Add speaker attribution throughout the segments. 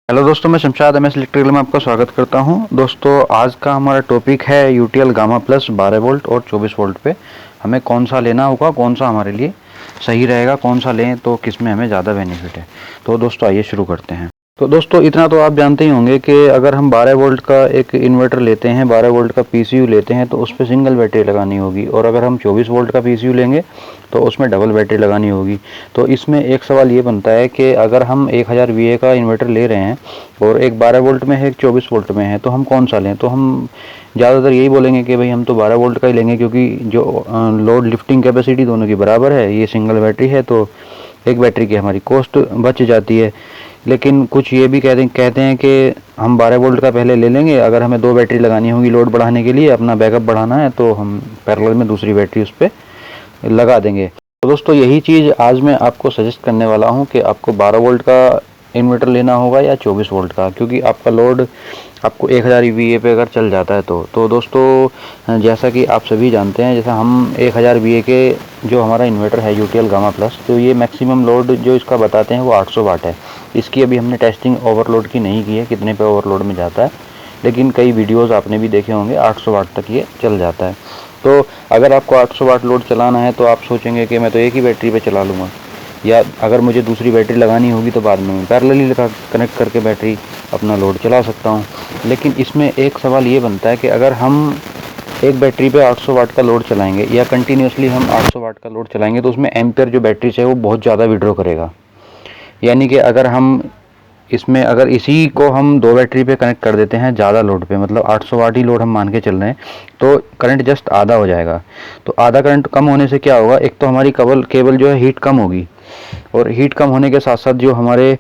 Speaker 1: Hello दोस्तों, मैं Shamshad MS electrical में आपका स्वागत करता हूं। दोस्तों, आज का हमारा टॉपिक है यूटीएल गामा प्लस 12 वोल्ट और 24 वोल्ट पे हमें कौन सा लेना होगा, कौन सा हमारे लिए सही रहेगा, कौन सा लें तो किस में हमें ज़्यादा बेनिफिट है। तो दोस्तों आइए शुरू करते हैं। तो दोस्तों इतना तो आप जानते ही होंगे कि अगर हम 12 वोल्ट का एक इन्वर्टर लेते हैं, 12 वोल्ट का पीसीयू लेते हैं तो उस पर सिंगल बैटरी लगानी होगी, और अगर हम 24 वोल्ट का पीसीयू लेंगे तो उसमें डबल बैटरी लगानी होगी। तो इसमें एक सवाल ये बनता है कि अगर हम 1000 VA का इन्वर्टर ले रहे हैं और एक 12 वोल्ट में है, एक 24 वोल्ट में है, तो हम कौन सा लें। तो हम ज़्यादातर यही बोलेंगे कि भाई हम तो 12 वोल्ट का ही लेंगे, क्योंकि जो लोड लिफ्टिंग कैपेसिटी दोनों की बराबर है, ये सिंगल बैटरी है तो एक बैटरी की हमारी कॉस्ट बच जाती है। लेकिन कुछ ये भी कहते हैं कि हम 12 वोल्ट का पहले ले लेंगे, अगर हमें 2 बैटरी लगानी होगी लोड बढ़ाने के लिए, अपना बैकअप बढ़ाना है, तो हम पैरेलल में दूसरी बैटरी उस पर लगा देंगे। तो दोस्तों यही चीज़ आज मैं आपको सजेस्ट करने वाला हूं कि आपको 12 वोल्ट का इन्वर्टर लेना होगा या 24 वोल्ट का, क्योंकि आपका लोड आपको 1000 VA पे अगर चल जाता है तो दोस्तों जैसा कि आप सभी जानते हैं, जैसा हम 1000 VA के जो हमारा इन्वर्टर है यूटीएल गामा प्लस, तो ये मैक्सिमम लोड जो इसका बताते हैं वो 800 वाट है। इसकी अभी हमने टेस्टिंग ओवरलोड की नहीं की है, कितने पे ओवरलोड में जाता है, लेकिन कई वीडियोज़ आपने भी देखे होंगे 800 वाट तक ये चल जाता है। तो अगर आपको 800 वाट लोड चलाना है तो आप सोचेंगे कि मैं तो एक ही बैटरी पे चला लूँगा, या अगर मुझे दूसरी बैटरी लगानी होगी तो बाद में मैं पैरेलली कनेक्ट करके बैटरी अपना लोड चला सकता हूँ। लेकिन इसमें एक सवाल ये बनता है कि अगर हम एक बैटरी पे 800 वाट का लोड चलाएंगे या कंटिन्यूसली हम 800 वाट का लोड चलाएंगे तो उसमें एम्पेयर जो बैटरी से है वो बहुत ज़्यादा विड्रॉ करेगा। यानी कि अगर हम इसमें अगर इसी को हम 2 बैटरी पे कनेक्ट कर देते हैं ज़्यादा लोड पे, मतलब 800 वाट ही लोड हम मान के चल रहे हैं, तो करंट जस्ट आधा हो जाएगा। तो आधा करंट कम होने से क्या होगा, एक तो हमारी केबल जो है हीट कम होगी, और हीट कम होने के साथ साथ जो हमारे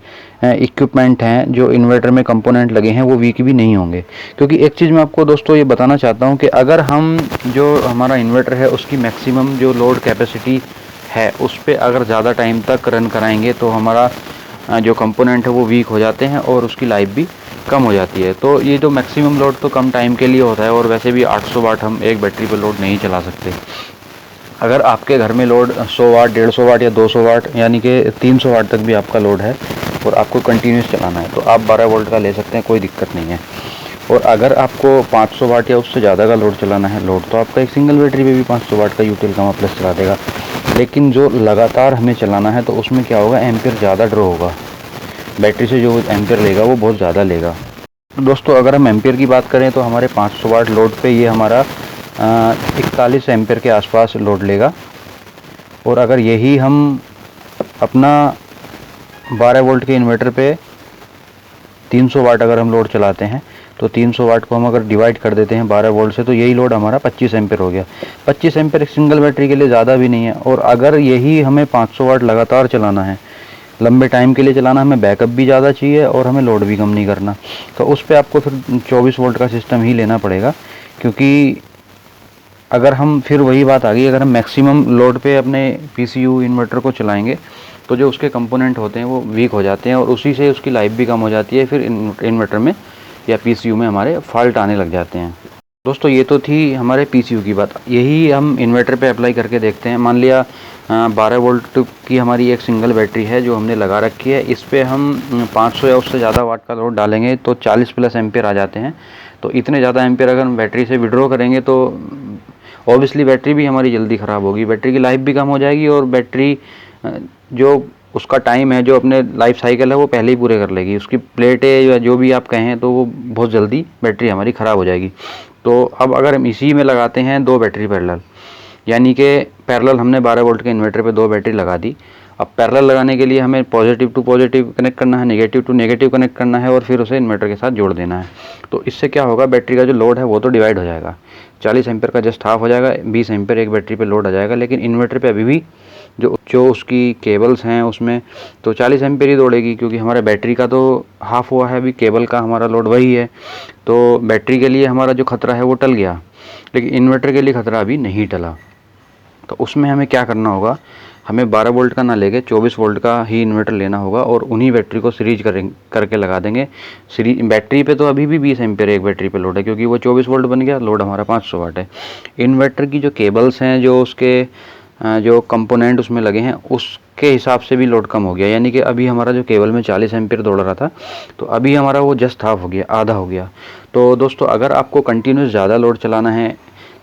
Speaker 1: इक्विपमेंट हैं, जो इन्वर्टर में कंपोनेंट लगे हैं, वो वीक भी नहीं होंगे। क्योंकि एक चीज़ मैं आपको दोस्तों ये बताना चाहता हूँ कि अगर हम जो हमारा इन्वर्टर है उसकी मैक्सिमम जो लोड कैपेसिटी है उस पर अगर ज़्यादा टाइम तक रन कराएंगे तो हमारा जो कंपोनेंट है वो वीक हो जाते हैं और उसकी लाइफ भी कम हो जाती है। तो ये जो मैक्सिमम लोड तो कम टाइम के लिए होता है, और वैसे भी 800 वाट हम एक बैटरी पर लोड नहीं चला सकते। अगर आपके घर में लोड 100 वाट, 150 वाट या 200 वाट यानी कि 300 वाट तक भी आपका लोड है और आपको कंटिन्यूस चलाना है, तो आप 12 वोल्ट का ले सकते हैं, कोई दिक्कत नहीं है। और अगर आपको 500 वाट या उससे ज़्यादा का लोड चलाना है तो आपका एक सिंगल बैटरी पे भी 500 वाट का यूटीएल गामा प्लस चला देगा। लेकिन जो लगातार हमें चलाना है तो उसमें क्या होगा, एम्पेयर ज़्यादा ड्रॉ होगा, बैटरी से जो एम्पेयर लेगा वो बहुत ज़्यादा लेगा। दोस्तों अगर हम एम्पेयर की बात करें तो हमारे 500 वाट लोड पे ये हमारा 41 एम्पेयर के आसपास लोड लेगा। और अगर यही हम अपना 12 वोल्ट के इन्वर्टर पे 300 वाट अगर हम लोड चलाते हैं तो 300 वाट को हम अगर डिवाइड कर देते हैं 12 वोल्ट से, तो यही लोड हमारा 25 एम्पेयर हो गया। 25 एम्पेयर एक सिंगल बैटरी के लिए ज़्यादा भी नहीं है। और अगर यही हमें 500 वाट लगातार चलाना है, लंबे टाइम के लिए चलाना, हमें बैकअप भी ज़्यादा चाहिए और हमें लोड भी कम नहीं करना, तो उस पर आपको फिर 24 वोल्ट का सिस्टम ही लेना पड़ेगा। क्योंकि अगर हम फिर वही बात आ गई, अगर हम मैक्सिमम लोड पे अपने पीसीयू इन्वर्टर को चलाएंगे तो जो उसके कंपोनेंट होते हैं वो वीक हो जाते हैं और उसी से उसकी लाइफ भी कम हो जाती है, फिर इन्वर्टर में या पीसीयू में हमारे फॉल्ट आने लग जाते हैं। दोस्तों ये तो थी हमारे पीसीयू की बात, यही हम इन्वर्टर पे अप्लाई करके देखते हैं। मान लिया 12 वोल्ट की हमारी एक सिंगल बैटरी है जो हमने लगा रखी है, इस पर हम 500 या उससे ज़्यादा वाट का लोड डालेंगे तो 40 प्लस एम्पेयर आ जाते हैं। तो इतने ज़्यादा एम्पेयर अगर हम बैटरी से विड्रॉ करेंगे तो ऑब्वियसली बैटरी भी हमारी जल्दी ख़राब होगी, बैटरी की लाइफ भी कम हो जाएगी, और बैटरी जो उसका टाइम है, जो अपने लाइफ साइकिल है, वो पहले ही पूरे कर लेगी। उसकी प्लेटें या जो भी आप कहें तो वो बहुत जल्दी बैटरी हमारी ख़राब हो जाएगी। तो अब अगर हम इसी में लगाते हैं 2 बैटरी पैरेलल, यानी कि पैरेलल हमने 12 वोल्ट के इन्वर्टर पे 2 बैटरी लगा दी। अब पैरेलल लगाने के लिए हमें पॉजिटिव टू पॉजिटिव कनेक्ट करना है, नेगेटिव टू नेगेटिव कनेक्ट करना है, और फिर उसे इन्वर्टर के साथ जोड़ देना है। तो इससे क्या होगा, बैटरी का जो लोड है वो तो डिवाइड हो जाएगा, 40 एम्पेयर का जस्ट हाफ हो जाएगा, 20 एम्पेयर एक बैटरी पे लोड आ जाएगा। लेकिन इन्वर्टर पे अभी भी जो उसकी केबल्स हैं उसमें तो 40 एम्पेयर ही दौड़ेगी, क्योंकि हमारा बैटरी का तो हाफ हुआ है, अभी केबल का हमारा लोड वही है। तो बैटरी के लिए हमारा जो खतरा है वो टल गया, लेकिन इन्वर्टर के लिए खतरा अभी नहीं टला। तो उसमें हमें क्या करना होगा, हमें 12 वोल्ट का ना लेके 24 वोल्ट का ही इन्वर्टर लेना होगा और उन्हीं बैटरी को सीरीज करके लगा देंगे। बैटरी पे तो अभी भी 20 एम्पेयर एक बैटरी पे लोड है, क्योंकि वो 24 वोल्ट बन गया, लोड हमारा 500 वाट है। इन्वर्टर की जो केबल्स हैं, जो उसके जो कंपोनेंट उसमें लगे हैं उसके हिसाब से भी लोड कम हो गया। यानी कि अभी हमारा जो केबल में 40 एम्पीयर दौड़ रहा था, तो अभी हमारा वो जस्ट हाफ हो गया, आधा हो गया। तो दोस्तों अगर आपको कंटिन्यूस ज़्यादा लोड चलाना है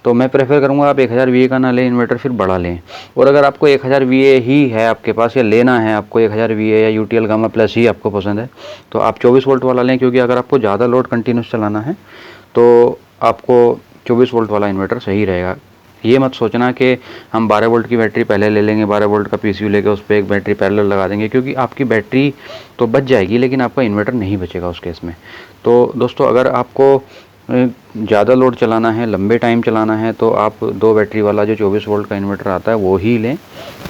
Speaker 1: तो मैं प्रेफर करूँगा आप 1000 VA का ना लें इन्वर्टर, फिर बड़ा लें। और अगर आपको 1000 VA ही है आपके पास, या लेना है आपको 1000 VA या UTL गामा प्लस ही आपको पसंद है, तो आप 24 वोल्ट वाला लें। क्योंकि अगर आपको ज़्यादा लोड कंटिन्यूस चलाना है तो आपको 24 वोल्ट वाला इन्वर्टर सही रहेगा। ये मत सोचना कि हम 12 वोल्ट की बैटरी पहले ले लेंगे, 12 वोल्ट का PCU लेके उस पर एक बैटरी पैरेलल लगा देंगे, क्योंकि आपकी बैटरी तो बच जाएगी लेकिन आपका इन्वर्टर नहीं बचेगा उस केस में। तो दोस्तों अगर आपको ज़्यादा लोड चलाना है, लंबे टाइम चलाना है, तो आप 2 बैटरी वाला जो 24 वोल्ट का इन्वर्टर आता है वो ही लें।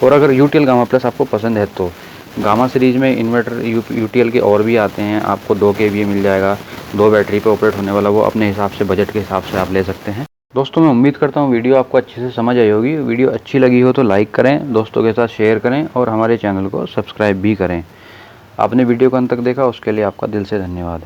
Speaker 1: और अगर UTL गामा प्लस आपको पसंद है तो गामा सीरीज़ में इन्वर्टर UTL के और भी आते हैं, आपको 2 kVA मिल जाएगा, 2 बैटरी पे ऑपरेट होने वाला। वो अपने हिसाब से, बजट के हिसाब से आप ले सकते हैं। दोस्तों मैं उम्मीद करता हूँ वीडियो आपको अच्छे से समझ आई होगी। वीडियो अच्छी लगी हो तो लाइक करें, दोस्तों के साथ शेयर करें और हमारे चैनल को सब्सक्राइब भी करें। आपने वीडियो को अंत तक देखा उसके लिए आपका दिल से धन्यवाद।